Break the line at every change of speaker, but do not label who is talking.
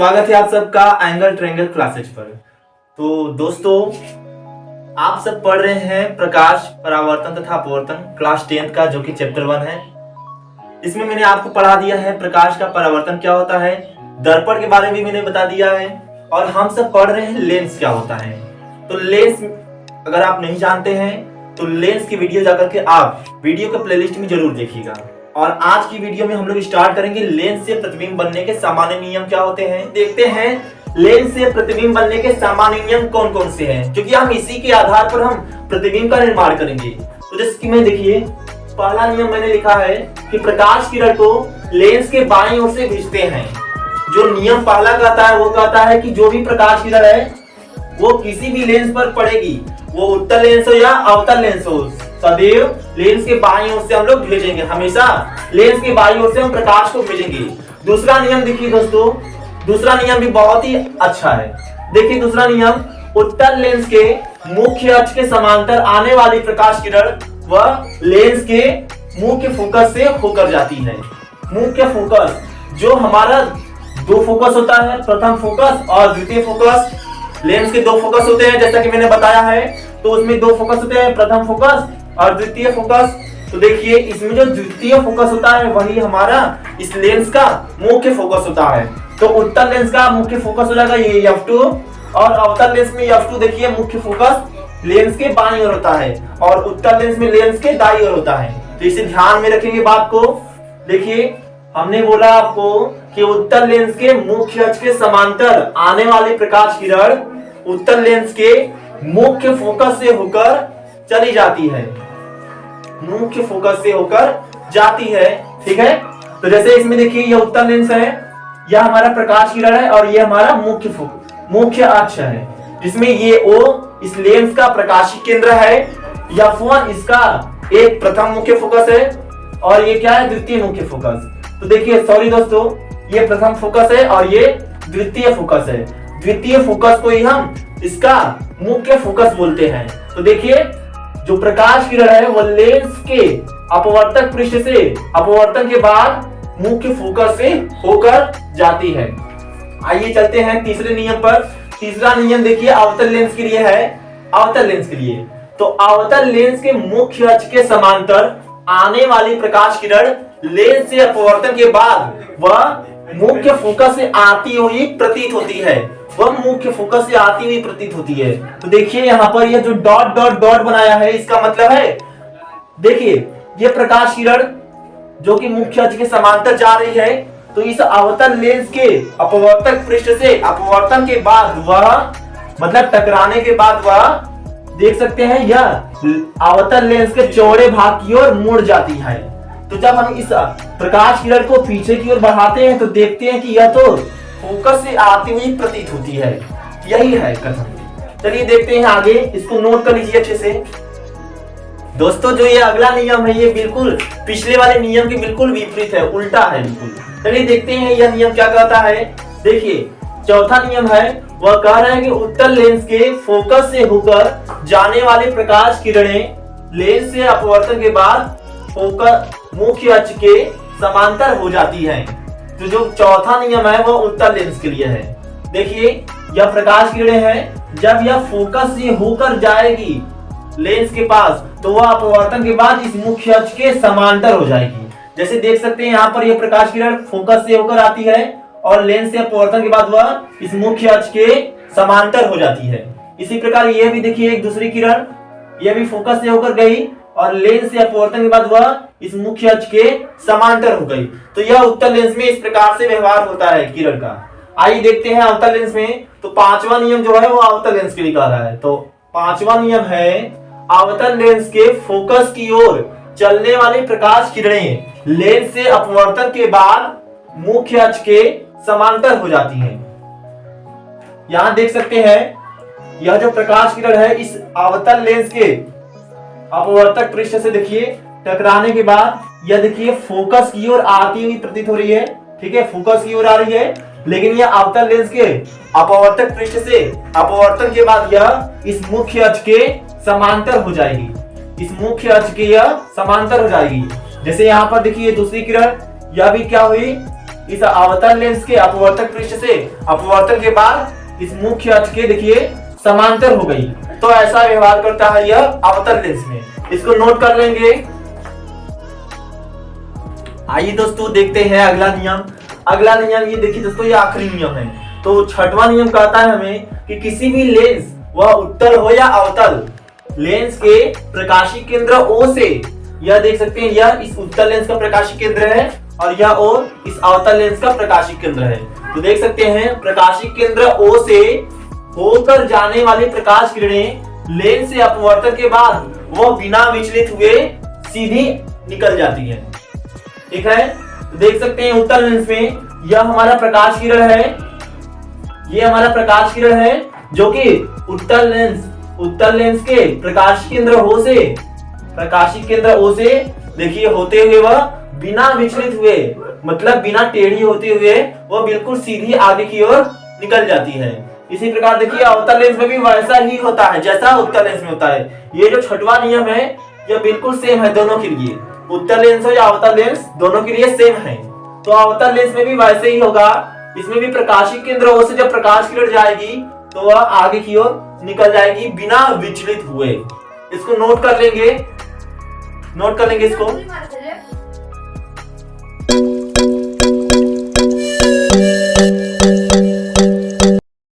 स्वागत है आप सबका एंगल ट्रायंगल क्लासेज पर। तो दोस्तों, आप सब पढ़ रहे हैं प्रकाश, परावर्तन तथा अपवर्तन क्लास 10th का, जो कि चैप्टर 1 है। इसमें मैंने आपको पढ़ा दिया है प्रकाश का परावर्तन क्या होता है, दर्पण के बारे में मैंने बता दिया है, और हम सब पढ़ रहे हैं लेंस क्या होता है। तो लेंस अगर आप नहीं जानते हैं तो लेंस की वीडियो जाकर के आप वीडियो के प्लेलिस्ट में जरूर देखिएगा। और आज की वीडियो में हम लोग स्टार्ट करेंगे लेंस से प्रतिबिंब बनने के सामान्य नियम क्या होते हैं। देखते हैं लेंस से प्रतिबिंब बनने के सामान्य नियम कौन कौन से हैं, क्योंकि हम इसी के आधार पर हम प्रतिबिंब का निर्माण करेंगे। तो जैसे कि मैं देखिए, पहला नियम मैंने लिखा है कि प्रकाश किरण को लेंस के बाईं ओर से भेजते हैं। जो नियम पहला कहता है वो कहता है कि जो भी प्रकाश किरण है वो किसी भी लेंस पर पड़ेगी, वो उत्तल लेंस हो या अवतल लेंस हो, सदैव लेंस के बाईं ओर से हम लोग भेजेंगे। हमेशा लेंस के बाईं ओर से हम प्रकाश को भेजेंगे। दूसरा नियम देखिए दोस्तों, दूसरा नियम भी बहुत ही अच्छा है। देखिए दूसरा नियम, उत्तल लेंस के मुख्य अक्ष के समांतर आने वाली प्रकाश किरण वह लेंस के मुख्य फोकस से होकर जाती है। मुख्य फोकस जो हमारा दो फोकस होता है, प्रथम फोकस और द्वितीय फोकस। लेंस के दो फोकस होते हैं जैसा कि मैंने बताया है, तो उसमें दो फोकस होते हैं, प्रथम फोकस और द्वितीय फोकस। तो देखिए इसमें जो द्वितीय फोकस होता है वही हमारा इस लेंस का मुख्य फोकस होता है। तो उत्तल लेंस का मुख्य फोकस हो जाएगा ये F2, और अवतल लेंस में F2 देखिए मुख्य फोकस लेंस के बाईं ओर होता है और उत्तल लेंस में लेंस के दाईं ओर होता है। तो इसे ध्यान में रखेंगे बात को। देखिए हमने बोला आपको कि उत्तल लेंस के मुख्य अक्ष के समांतर आने वाली प्रकाश किरण उत्तल लेंस के मुख्य फोकस से होकर चली जाती है, मुख्य फोकस से होकर जाती है। ठीक है, तो जैसे इसमें देखिए यह उत्तल लेंस है, यह हमारा प्रकाश किरण है और यह हमारा मुख्य अक्ष है, जिसमें ये O इस लेंस का प्रकाशिक केंद्र है, F1 इसका एक प्रथम मुख्य फोकस है और ये क्या है, द्वितीय मुख्य फोकस। तो देखिए सॉरी दोस्तों, ये प्रथम फोकस है और ये द्वितीय फोकस है। द्वितीय फोकस को ही हम इसका मुख्य फोकस बोलते हैं। तो देखिए जो प्रकाश किरण है वो लेंस के अपवर्तक पृष्ठ से अपवर्तन के बाद मुख्य फोकस से होकर जाती है। आइए चलते हैं तीसरे नियम पर। तीसरा नियम देखिए अवतल लेंस के लिए है। अवतल लेंस के लिए, तो अवतल लेंस के मुख्य अक्ष के समांतर आने वाली प्रकाश किरण लेंस से अपवर्तन के बाद वह मुख्य फोकस से आती हुई प्रतीत होती है, वह मुख्य फोकस से आती हुई प्रतीत होती है। तो देखिए यहाँ पर यह जो डॉट डॉट डॉट बनाया है, इसका मतलब है देखिए यह प्रकाश किरण जो कि मुख्य अक्ष के समांतर जा रही है, तो इस अवतल लेंस के अपवर्तक पृष्ठ से अपवर्तन के बाद वह मतलब टकराने के बाद वह देख सकते हैं यह अवतल लेंस के चौड़े भाग की ओर मुड़ जाती है। तो जब हम इस प्रकाश किरण को पीछे की ओर बढ़ाते हैं तो देखते हैं कि यह तो फोकस से आती हुई प्रतीत होती है। यही है कथन। चलिए देखते हैं आगे, इसको नोट कर लीजिए अच्छे से दोस्तों। जो ये अगला नियम है ये बिल्कुल पिछले वाले नियम के बिल्कुल विपरीत है, उल्टा है बिल्कुल। चलिए देखते हैं यह नियम क्या कहता है। देखिए चौथा नियम है, वह कह रहा है कि उत्तल लेंस के फोकस से होकर जाने वाली प्रकाश किरणें लेंस से अपवर्तन के बाद फोकस मुख्य अक्ष के समांतर हो जाती है। तो जो चौथा नियम है वह उत्तल लेंस के लिए है। देखिए यह प्रकाश किरणें हैं, जब यह फोकस से होकर जाएगी लेंस के पास तो वह अपवर्तन के बाद इस मुख्य अक्ष के समांतर हो जाएगी। जैसे देख सकते हैं यहाँ पर यह प्रकाश किरण फोकस से होकर आती है और लेंस से अपवर्तन के बाद वह इस मुख्य अक्ष के समांतर हो जाती है। इसी प्रकार यह भी देखिए एक दूसरी किरण, यह भी फोकस से होकर गई और लेंस से अपवर्तन के बाद वह इस मुख्य अक्ष के समांतर हो गई। तो यह उत्तल लेंस में इस प्रकार से व्यवहार होता है किरण का। आइए देखते हैं अवतल लेंस में। तो पांचवा नियम जो है वो अवतल लेंस के लिए कह रहा है। तो पांचवा नियम है, अवतल लेंस के फोकस की ओर चलने वाली प्रकाश किरणें लेंस से अपवर्तन के बाद मुख्य अक्ष के समांतर हो जाती हैं। यहां देख सकते हैं यह जो प्रकाश किरण है इस अवतल लेंस के अपवर्तक पृष्ठ से देखिए टकराने के बाद यह देखिए फोकस की ओर आती हुई प्रतीत हो रही है। ठीक है, फोकस की ओर आ रही है, लेकिन यह अवतल लेंस के अपवर्तक पृष्ठ से अपवर्तन के बाद यह इस मुख्य अक्ष के समांतर हो जाएगी। इस मुख्य अक्ष के यह समांतर हो जाएगी। जैसे यहाँ पर देखिए दूसरी किरण, यह भी क्या हुई, इस अवतल लेंस के अपवर्तक पृष्ठ से अपवर्तन के बाद इस मुख्य अक्ष के देखिए समांतर हो गई। तो ऐसा व्यवहार करता है यह अवतल लेंस में, इसको नोट कर लेंगे। आइए दोस्तों देखते हैं अगला नियम। अगला नियम ये देखिए दोस्तों, ये आखिरी नियम है। तो छठवां नियम कहता है हमें कि किसी भी लेंस वह उत्तल हो या अवतल, लेंस के प्रकाशीय केंद्र O से, यह देख सकते हैं यह इस उत्तल लेंस का प्रकाशीय केंद्र है और यह O इस अवतल लेंस का प्रकाशीय केंद्र है। तो देख सकते हैं प्रकाशीय केंद्र O से होकर जाने वाली प्रकाश किरणें लेंस से अपवर्तन के बाद वह बिना विचलित हुए सीधी निकल जाती है। ठीक है, तो देख सकते हैं उत्तल लेंस में यह हमारा प्रकाश किरण है, ये हमारा प्रकाश किरण है जो कि उत्तल लेंस के प्रकाशीय केंद्र O से देखिए होते हुए वह बिना विचलित हुए, मतलब बिना टेढ़ी होते हुए वह बिल्कुल सीधी आगे की ओर निकल जाती है। इसी प्रकार देखिए अवतल लेंस में भी वैसा ही होता है जैसा उत्तल लेंस में होता है। ये जो छठवां नियम है यह बिल्कुल सेम है दोनों के लिए, उत्तल लेंस हो या अवतल लेंस दोनों के लिए सेम है। तो अवतल लेंस में भी वैसे ही होगा, इसमें भी प्रकाशीय केंद्र O से जब प्रकाश किरण जाएगी तो वह आगे की ओर निकल जाएगी बिना विचलित हुए। इसको नोट कर लेंगे इसको।